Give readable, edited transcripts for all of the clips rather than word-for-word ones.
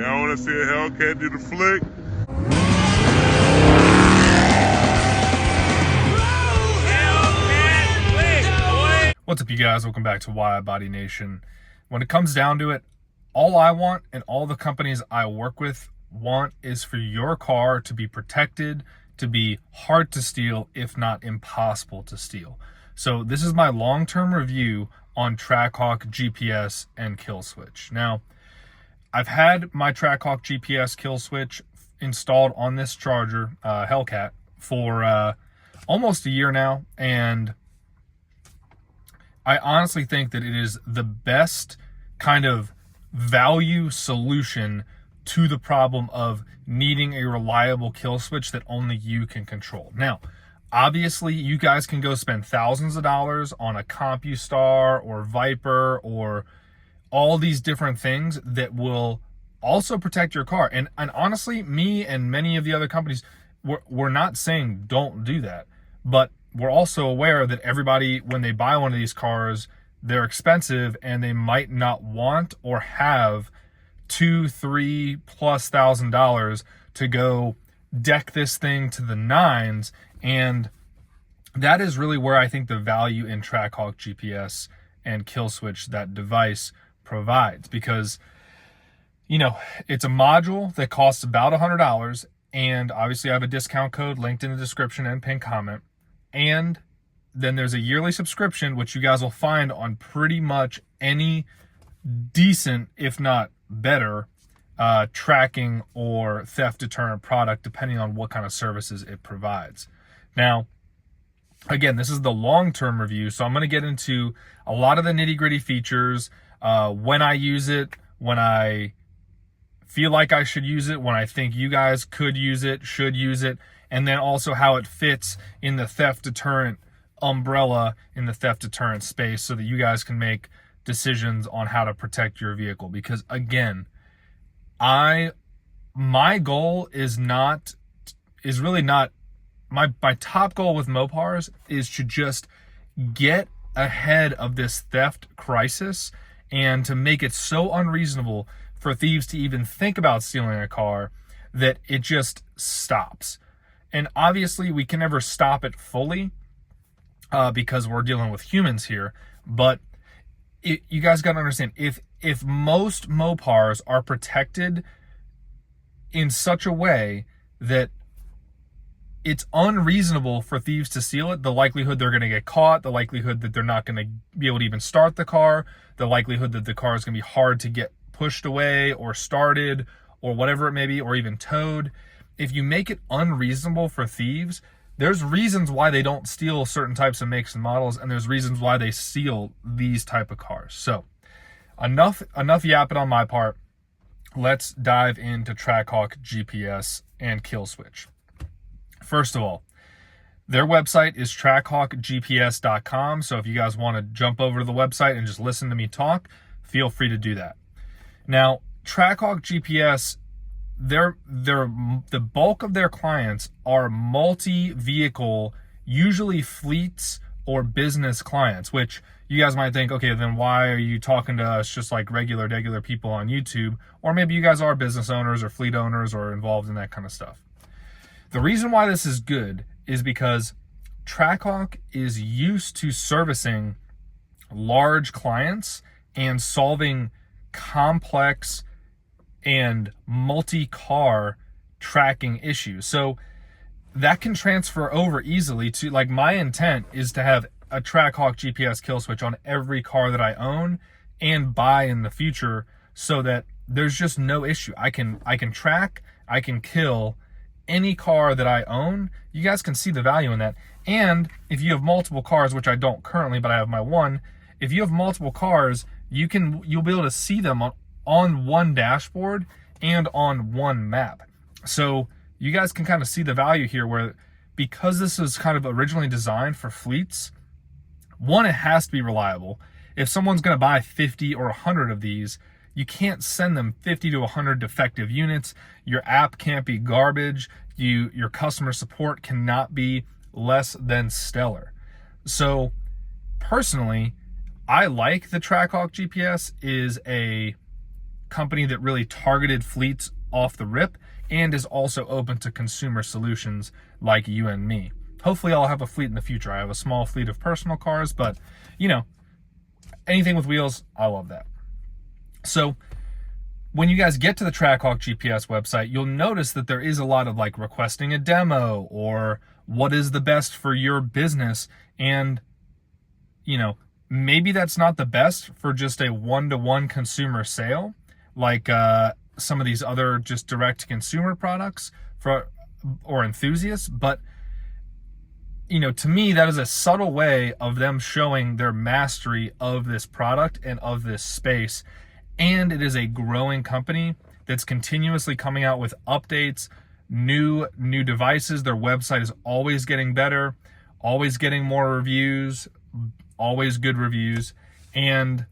Y'all want to see a Hellcat do the flick? What's up, you guys? Welcome back to WideBody Nation. When it comes down to it, all I want and all the companies I work with want is for your car to be protected, to be hard to steal, if not impossible to steal. So this is my long-term review on TrackHawk GPS and KillSwitch. Now, I've had my TrackHawk GPS KillSwitch installed on this charger, HELLCAT, for almost a year now, and I honestly think that it is the best kind of value solution to the problem of needing a reliable kill switch that only you can control. Now, obviously, you guys can go spend thousands of dollars on a CompuStar or Viper or all these different things that will also protect your car. And honestly, me and many of the other companies, we're not saying don't do that, but we're also aware that everybody, when they buy one of these cars, they're expensive and they might not want or have $2,000–3,000+ to go deck this thing to the nines. And that is really where I think the value in TrackHawk GPS and KillSwitch, that device, provides, because you know, it's a module that costs about $100, and obviously I have a discount code linked in the description and pinned comment. And then there's a yearly subscription, which you guys will find on pretty much any decent, if not better, tracking or theft deterrent product, depending on what kind of services it provides. Now, again, this is the long-term review, so I'm going to get into a lot of the nitty-gritty features, when I use it, when I feel like I should use it, when I think you guys could use it, should use it, and then also how it fits in the theft deterrent umbrella, in the theft deterrent space, so that you guys can make decisions on how to protect your vehicle. Because again, my goal is really not, my top goal with Mopars is to just get ahead of this theft crisis and to make it so unreasonable for thieves to even think about stealing a car that it just stops. And obviously we can never stop it fully because we're dealing with humans here. But you guys got to understand, if most Mopars are protected in such a way that it's unreasonable for thieves to steal it, the likelihood they're going to get caught, the likelihood that they're not going to be able to even start the car, the likelihood that the car is going to be hard to get pushed away or started or whatever it may be, or even towed. If you make it unreasonable for thieves, there's reasons why they don't steal certain types of makes and models, and there's reasons why they steal these type of cars. So enough yapping on my part. Let's dive into TrackHawk GPS and KillSwitch. First of all, their website is TrackHawkGPS.com. So if you guys want to jump over to the website and just listen to me talk, feel free to do that. Now, TrackHawk GPS, the bulk of their clients are multi-vehicle, usually fleets or business clients, which you guys might think, okay, then why are you talking to us just like regular people on YouTube? Or maybe you guys are business owners or fleet owners or involved in that kind of stuff. The reason why this is good is because TrackHawk is used to servicing large clients and solving complex and multi-car tracking issues. So that can transfer over easily to, like, my intent is to have a TrackHawk GPS kill switch on every car that I own and buy in the future, so that there's just no issue. I can track, I can kill any car that I own. You guys can see the value in that. And if you have multiple cars, which I don't currently, but I have my one, if you have multiple cars, you'll be able to see them on one dashboard and on one map. So you guys can kind of see the value here, where because this is kind of originally designed for fleets, one, it has to be reliable. If someone's going to buy 50 or 100 of these, you can't send them 50 to 100 defective units. Your app can't be garbage. Your customer support cannot be less than stellar. So personally, I like the TrackHawk GPS is a company that really targeted fleets off the rip and is also open to consumer solutions like you and me. Hopefully I'll have a fleet in the future. I have a small fleet of personal cars, but you know, anything with wheels, I love that. So when you guys get to the TrackHawk GPS website, you'll notice that there is a lot of like requesting a demo or what is the best for your business. And, you know, maybe that's not the best for just a one-to-one consumer sale, like some of these other just direct-to-consumer products or enthusiasts. But, you know, to me, that is a subtle way of them showing their mastery of this product and of this space. And it is a growing company that's continuously coming out with updates, new devices. Their website is always getting better, always getting more reviews, always good reviews. And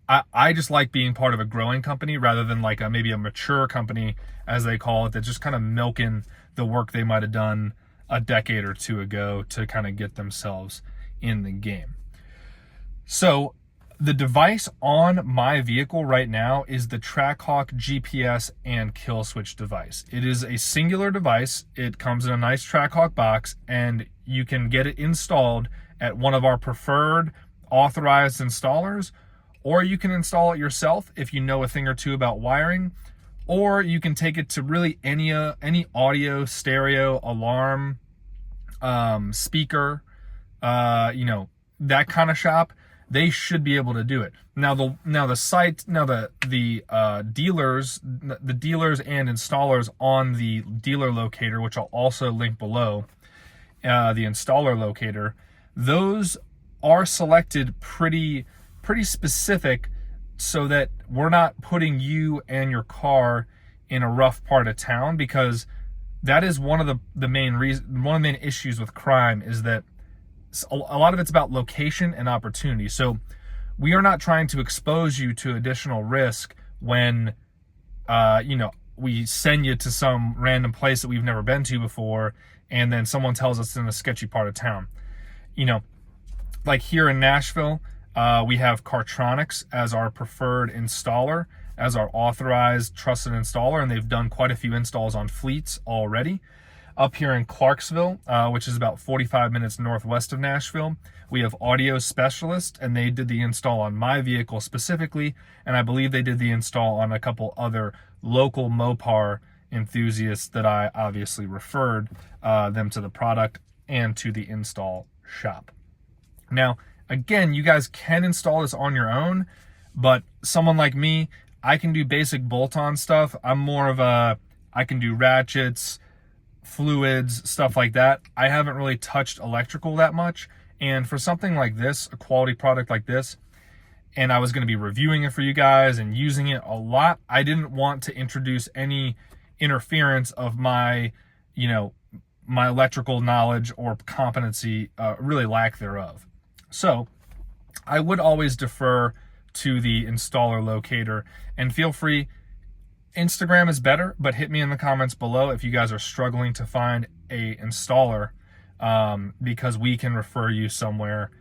I just like being part of a growing company rather than like maybe a mature company, as they call it, that's just kind of milking the work they might have done a decade or two ago to kind of get themselves in the game. So the device on my vehicle right now is the TrackHawk GPS and KillSwitch device. It is a singular device. It comes in a nice TrackHawk box, and you can get it installed at one of our preferred authorized installers, or you can install it yourself if you know a thing or two about wiring, or you can take it to really any audio, stereo, alarm, speaker, you know, that kind of shop. They should be able to do it. Now the dealers and installers on the dealer locator, which I'll also link below, the installer locator, those are selected pretty specific so that we're not putting you and your car in a rough part of town, because that is one of the main issues with crime, is that a lot of it's about location and opportunity. So we are not trying to expose you to additional risk when, you know, we send you to some random place that we've never been to before, and then someone tells us it's in a sketchy part of town. You know, like here in Nashville, we have Cartronics as our preferred installer, as our authorized, trusted installer, and they've done quite a few installs on fleets already. Up here in Clarksville, which is about 45 minutes northwest of Nashville, we have Audio Specialist, and they did the install on my vehicle specifically, and I believe they did the install on a couple other local Mopar enthusiasts that I obviously referred them to the product and to the install shop. Now, again, you guys can install this on your own, but someone like me, I can do basic bolt-on stuff. I'm more of I can do ratchets, fluids, stuff like that. I haven't really touched electrical that much. And for something like this, a quality product like this, and I was going to be reviewing it for you guys and using it a lot, I didn't want to introduce any interference of my, you know, my electrical knowledge or competency, really lack thereof. So I would always defer to the installer locator, and feel free, Instagram is better, but hit me in the comments below if you guys are struggling to find a installer, because we can refer you somewhere.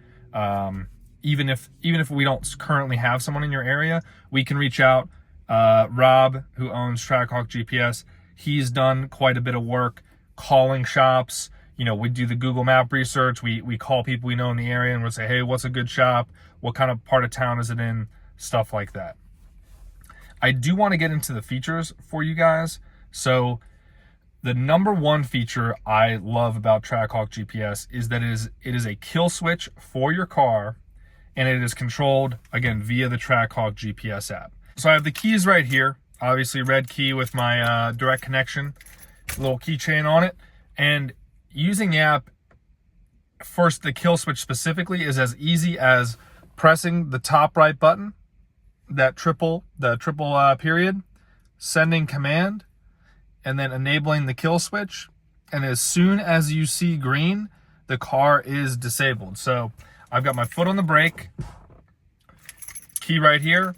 Even if we don't currently have someone in your area, we can reach out. Rob, who owns TrackHawk GPS, he's done quite a bit of work calling shops. You know, we do the Google Map research. We call people we know in the area, and we'll say, hey, what's a good shop? What kind of part of town is it in? Stuff like that. I do want to get into the features for you guys. So the number one feature I love about TrackHawk GPS is that it is a kill switch for your car, and it is controlled, again, via the TrackHawk GPS app. So I have the keys right here, obviously red key with my direct connection, little keychain on it. And using the app, first, the kill switch specifically is as easy as pressing the top right button, the triple period, sending command, and then enabling the kill switch. And as soon as you see green, the car is disabled. So I've got my foot on the brake, key right here,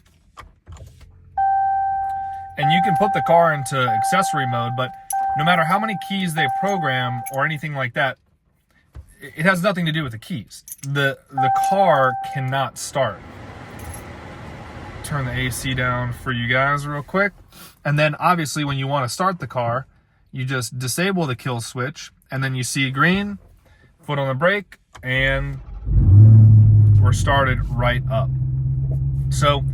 and you can put the car into accessory mode, but no matter how many keys they program or anything like that, it has nothing to do with the keys. The car cannot start. turn the AC down for you guys real quick. And then obviously when you want to start the car, you just disable the kill switch, and then you see green, foot on the brake, and we're started right up. So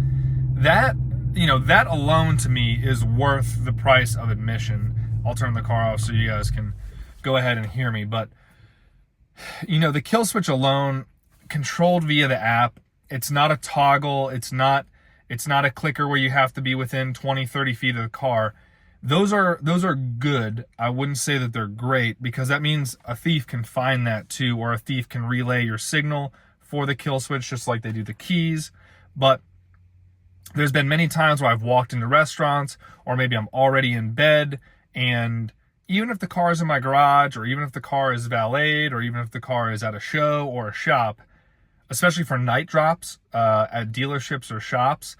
that, you know, that alone to me is worth the price of admission. I'll turn the car off so you guys can go ahead and hear me. But, you know, the kill switch alone, controlled via the app, it's not a toggle, it's not a clicker where you have to be within 20, 30 feet of the car. Those are good. I wouldn't say that they're great, because that means a thief can find that too, or a thief can relay your signal for the kill switch just like they do the keys. But there's been many times where I've walked into restaurants, or maybe I'm already in bed, and even if the car is in my garage, or even if the car is valeted, or even if the car is at a show or a shop, especially for night drops at dealerships or shops,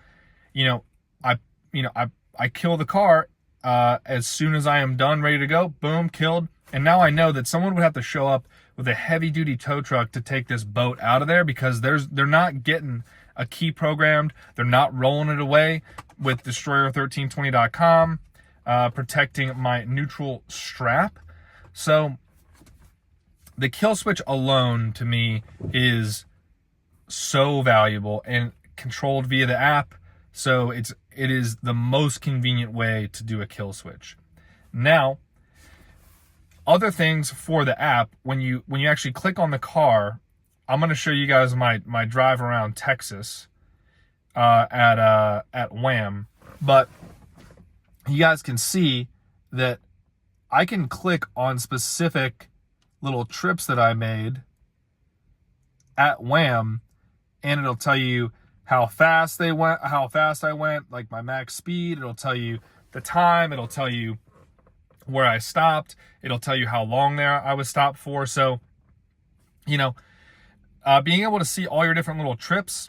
I kill the car as soon as I am done, ready to go. Boom, killed. And now I know that someone would have to show up with a heavy-duty tow truck to take this boat out of there, because they're not getting a key programmed. They're not rolling it away with Destroyer1320.com, protecting my neutral strap. So the kill switch alone to me is so valuable and controlled via the app. So it is the most convenient way to do a kill switch. Now, other things for the app, when you actually click on the car, I'm going to show you guys my drive around Texas at Wham, but you guys can see that I can click on specific little trips that I made at Wham, and it'll tell you how fast I went, like my max speed. It'll tell you the time. It'll tell you where I stopped. It'll tell you how long there I was stopped for. So, you know, being able to see all your different little trips,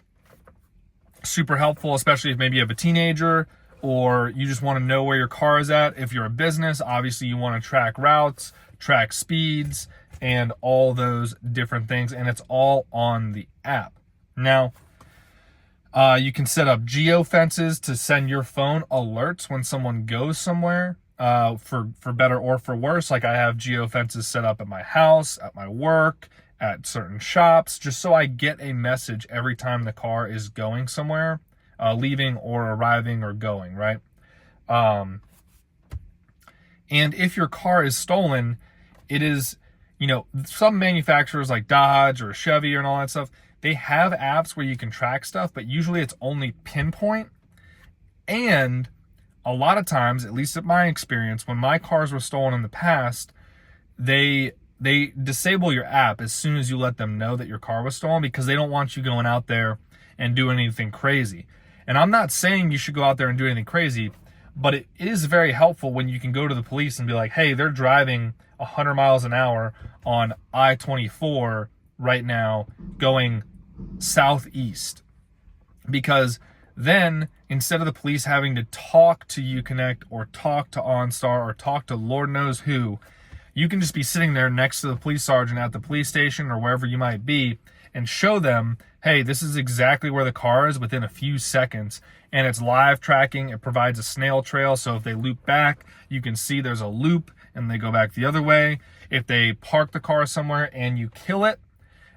super helpful, especially if maybe you have a teenager, or you just want to know where your car is at. If you're a business, obviously you want to track routes, track speeds, and all those different things. And it's all on the app. Now, you can set up geo-fences to send your phone alerts when someone goes somewhere, for better or for worse. Like, I have geo-fences set up at my house, at my work, at certain shops, just so I get a message every time the car is going somewhere, leaving or arriving or going, right? And if your car is stolen, it is, you know, some manufacturers like Dodge or Chevy and all that stuff, they have apps where you can track stuff, but usually it's only pinpoint. And a lot of times, at least in my experience, when my cars were stolen in the past, they disable your app as soon as you let them know that your car was stolen, because they don't want you going out there and doing anything crazy. And I'm not saying you should go out there and do anything crazy, but it is very helpful when you can go to the police and be like, hey, they're driving 100 miles an hour on I-24 right now going southeast. Because then, instead of the police having to talk to Uconnect or talk to OnStar or talk to Lord knows who, you can just be sitting there next to the police sergeant at the police station or wherever you might be and show them, hey, this is exactly where the car is within a few seconds. And it's live tracking. It provides a snail trail. So if they loop back, you can see there's a loop and they go back the other way. If they park the car somewhere and you kill it,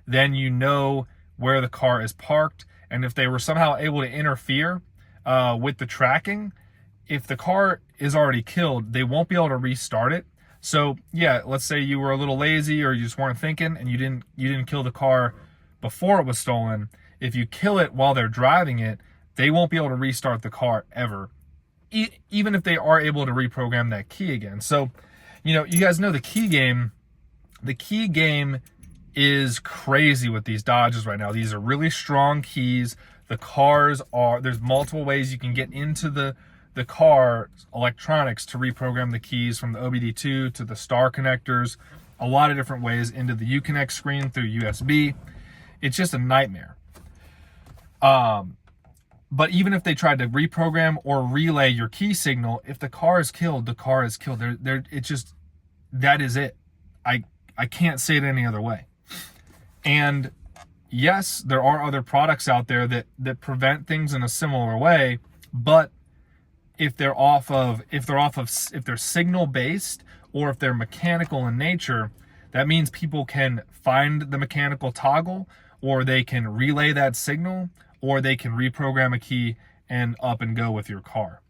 then you know where the car is parked. And if they were somehow able to interfere with the tracking, if the car is already killed, they won't be able to restart it. So yeah, let's say you were a little lazy or you just weren't thinking and you didn't kill the car before it was stolen. If you kill it while they're driving it, they won't be able to restart the car ever, even if they are able to reprogram that key again. So, you know, you guys know the key game is crazy with these Dodges right now. These are really strong keys. There's multiple ways you can get into the car electronics to reprogram the keys, from the OBD2 to the star connectors, a lot of different ways into the Uconnect screen through USB. It's just a nightmare. But even if they tried to reprogram or relay your key signal, if the car is killed, the car is killed. That is it. I can't say it any other way. And yes, there are other products out there that prevent things in a similar way, but if they're signal based, or if they're mechanical in nature, that means people can find the mechanical toggle, or they can relay that signal, or they can reprogram a key and up and go with your car.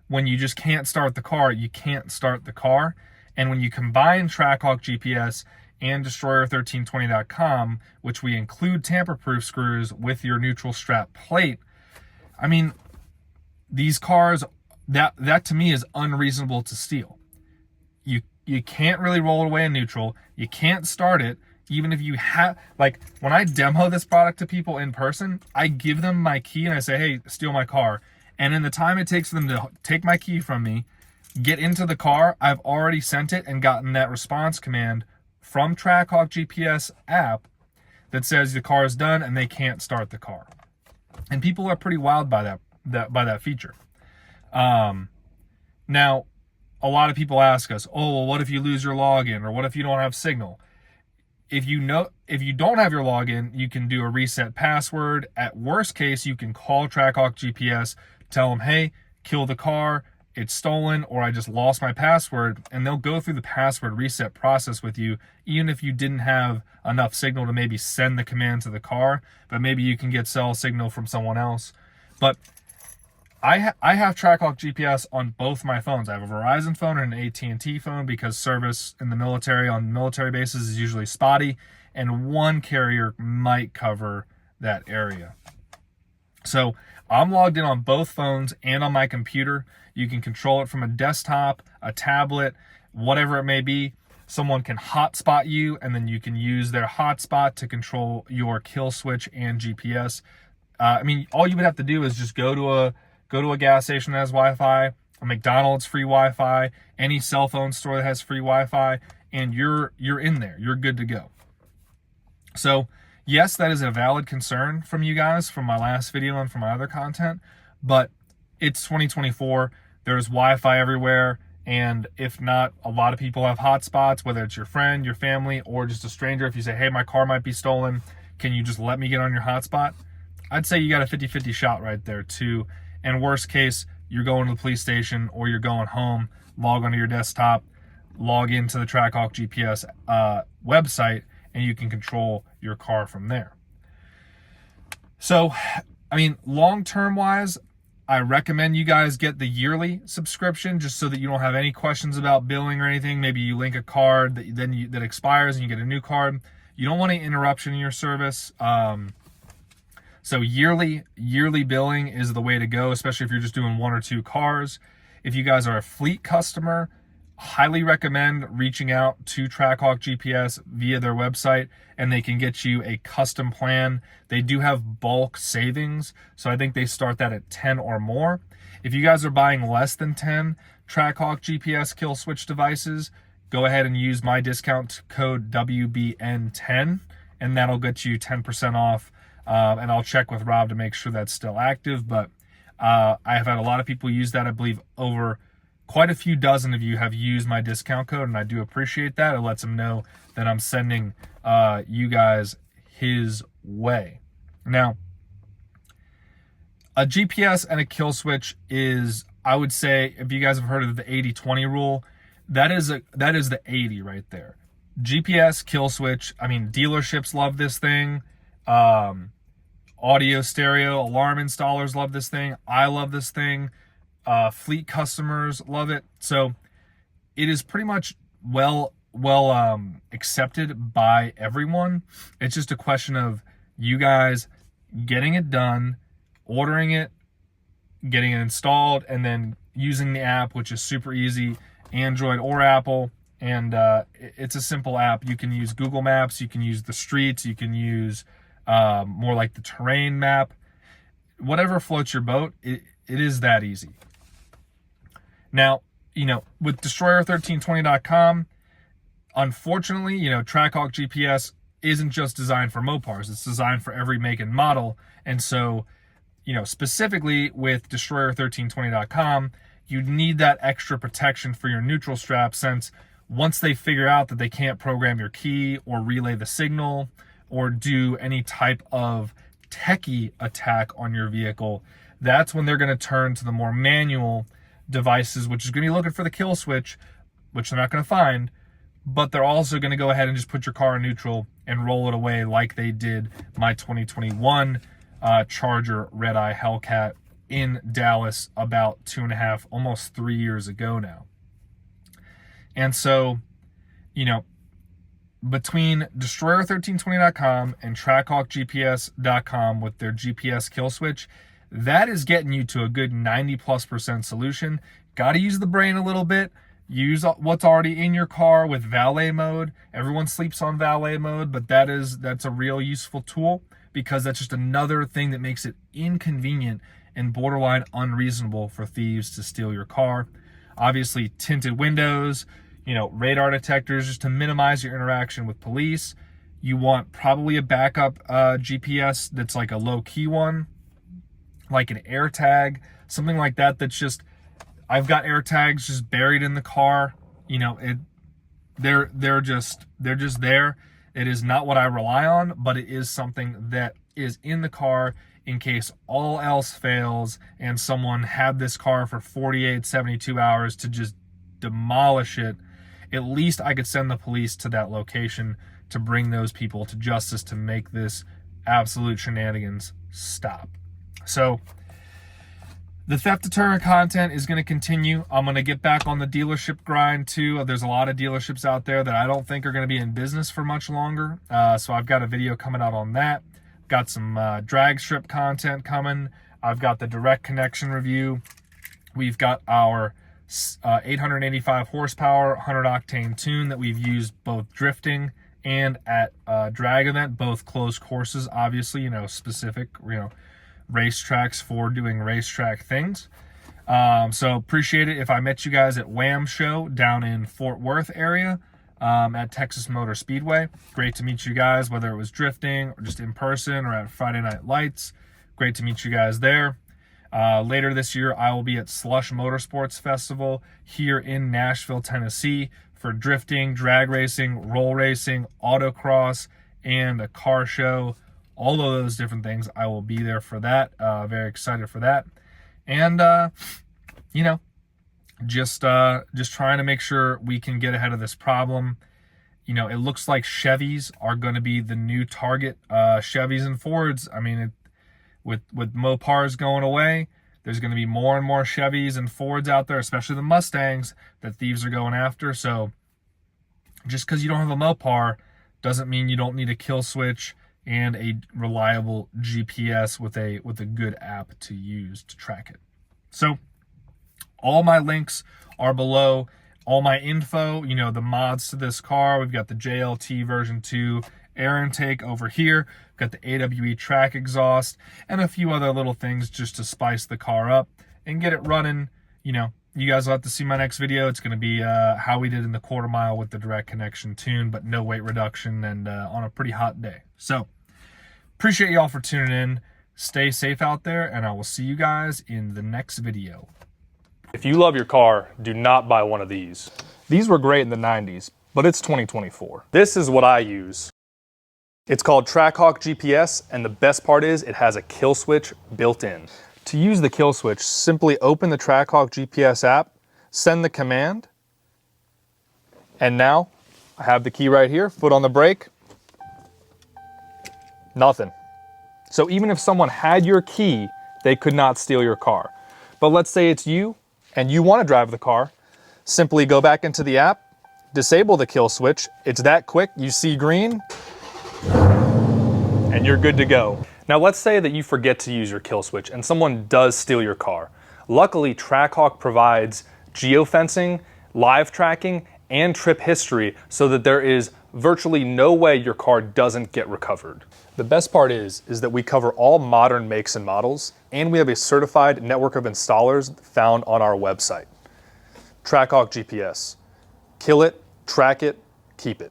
When you just can't start the car, you can't start the car. And when you combine TrackHawk GPS and Destroyer1320.com, which we include tamper-proof screws with your neutral strap plate, I mean, these cars, that to me is unreasonable to steal. You can't really roll it away in neutral. You can't start it. Even if you have, like, when I demo this product to people in person, I give them my key and I say, hey, steal my car. And in the time it takes for them to take my key from me, get into the car, I've already sent it and gotten that response command from TrackHawk GPS app that says the car is done and they can't start the car. And people are pretty wild by that feature. Now, a lot of people ask us, oh, well, what if you lose your login, or what if you don't have signal? If you don't have your login, you can do a reset password. At worst case, you can call TrackHawk GPS, tell them, hey, kill the car, it's stolen, or I just lost my password, and they'll go through the password reset process with you, even if you didn't have enough signal to maybe send the command to the car, but maybe you can get cell signal from someone else. But I have TrackHawk GPS on both my phones. I have a Verizon phone and an AT&T phone, because service in the military on military bases is usually spotty, and one carrier might cover that area. So I'm logged in on both phones and on my computer. You can control it from a desktop, a tablet, whatever it may be. Someone can hotspot you, and then you can use their hotspot to control your kill switch and GPS. I mean, all you would have to do is just go to a gas station that has Wi-Fi, a McDonald's free Wi-Fi, any cell phone store that has free Wi-Fi, and you're in there. You're good to go. So yes, that is a valid concern from you guys from my last video and from my other content, but it's 2024. There's Wi-Fi everywhere, and if not, a lot of people have hotspots, whether it's your friend, your family, or just a stranger. If you say, hey, my car might be stolen, can you just let me get on your hotspot? I'd say you got a 50-50 shot right there too. And worst case, you're going to the police station or you're going home, log onto your desktop, log into the TrackHawk GPS website, and you can control your car from there. So, I mean, long-term wise, I recommend you guys get the yearly subscription, just so that you don't have any questions about billing or anything. Maybe you link a card that expires and you get a new card. You don't want any interruption in your service. So yearly billing is the way to go, especially if you're just doing one or two cars. If you guys are a fleet customer, highly recommend reaching out to TrackHawk GPS via their website, and they can get you a custom plan. They do have bulk savings, so I think they start that at 10 or more. If you guys are buying less than 10 TrackHawk GPS KillSwitch devices, go ahead and use my discount code WBN10, and that'll get you 10% off. And I'll check with Rob to make sure that's still active. But I have had a lot of people use that. I believe over quite a few dozen of you have used my discount code, and I do appreciate that. It lets them know that I'm sending you guys his way. Now, a GPS and a kill switch is, I would say, if you guys have heard of the 80-20 rule, that is the 80 right there. GPS, kill switch. I mean, dealerships love this thing. Audio stereo alarm installers love this thing. I love this thing. Fleet customers love it. So it is pretty much well accepted by everyone. It's just a question of you guys getting it done, ordering it, getting it installed, and then using the app, which is super easy, Android or Apple. And it's a simple app. You can use Google Maps, you can use the streets, you can use more like the terrain map, whatever floats your boat. It is that easy. Now, with Destroyer1320.com, unfortunately, TrackHawk GPS isn't just designed for Mopars. It's designed for every make and model. And so, specifically with Destroyer1320.com, you need that extra protection for your neutral strap, since once they figure out that they can't program your key or relay the signal, or do any type of techie attack on your vehicle, that's when they're going to turn to the more manual devices, which is going to be looking for the kill switch, which they're not going to find, but they're also going to go ahead and just put your car in neutral and roll it away like they did my 2021 Charger Red Eye Hellcat in Dallas about 2.5, almost 3 years ago now. And so, you know, between Destroyer1320.com and TrackHawkGPS.com with their GPS kill switch, that is getting you to a good 90+% solution. Got to use the brain a little bit. Use what's already in your car with valet mode. Everyone sleeps on valet mode, but that's a real useful tool, because that's just another thing that makes it inconvenient and borderline unreasonable for thieves to steal your car. Obviously, tinted windows, you know, radar detectors, just to minimize your interaction with police. You want probably a backup GPS that's like a low-key one, like an AirTag, something like that. That's just, I've got AirTags just buried in the car. You know, they're just there. It is not what I rely on, but it is something that is in the car in case all else fails and someone had this car for 48, 72 hours to just demolish it. At least I could send the police to that location to bring those people to justice, to make this absolute shenanigans stop. So the theft deterrent content is going to continue. I'm going to get back on the dealership grind too. There's a lot of dealerships out there that I don't think are going to be in business for much longer. So I've got a video coming out on that. Got some drag strip content coming. I've got the direct connection review. We've got our 885 horsepower, 100 octane tune that we've used both drifting and at drag event, both closed courses, obviously, you know, specific, you know, racetracks for doing racetrack things. So appreciate it if I met you guys at Wham Show down in Fort Worth area at Texas Motor Speedway. Great to meet you guys, whether it was drifting or just in person or at Friday Night Lights. Great to meet you guys there. Later this year, I will be at Slush Motorsports Festival here in Nashville, Tennessee for drifting, drag racing, roll racing, autocross, and a car show. All of those different things. I will be there for that. Very excited for that. And, you know, just trying to make sure we can get ahead of this problem. You know, it looks like Chevys are going to be the new target. Chevys and Fords, I mean, with Mopars going away, there's going to be more and more Chevys and Fords out there, especially the Mustangs, that thieves are going after. So just because you don't have a Mopar doesn't mean you don't need a kill switch and a reliable GPS with a good app to use to track it. So all my links are below. All my info, you know, the mods to this car. We've got the JLT version 2 air intake over here. We've got the AWE track exhaust and a few other little things just to spice the car up and get it running. You know, you guys will have to see my next video. It's going to be how we did in the quarter mile with the direct connection tune, but no weight reduction and on a pretty hot day. So appreciate y'all for tuning in. Stay safe out there, and I will see you guys in the next video. If you love your car, do not buy one of these. These were great in the 90s, but it's 2024. This is what I use. It's called TrackHawk GPS, and the best part is it has a kill switch built in. To use the kill switch, simply open the TrackHawk GPS app, send the command, and now I have the key right here, foot on the brake, nothing. So even if someone had your key, they could not steal your car. But let's say it's you and you want to drive the car, simply go back into the app, disable the kill switch. It's that quick. You see green and you're good to go. Now let's say that you forget to use your kill switch and someone does steal your car. Luckily, TrackHawk provides geofencing, live tracking, and trip history so that there is virtually no way your car doesn't get recovered. The best part is that we cover all modern makes and models, and we have a certified network of installers found on our website. TrackHawk GPS. Kill it, track it, keep it.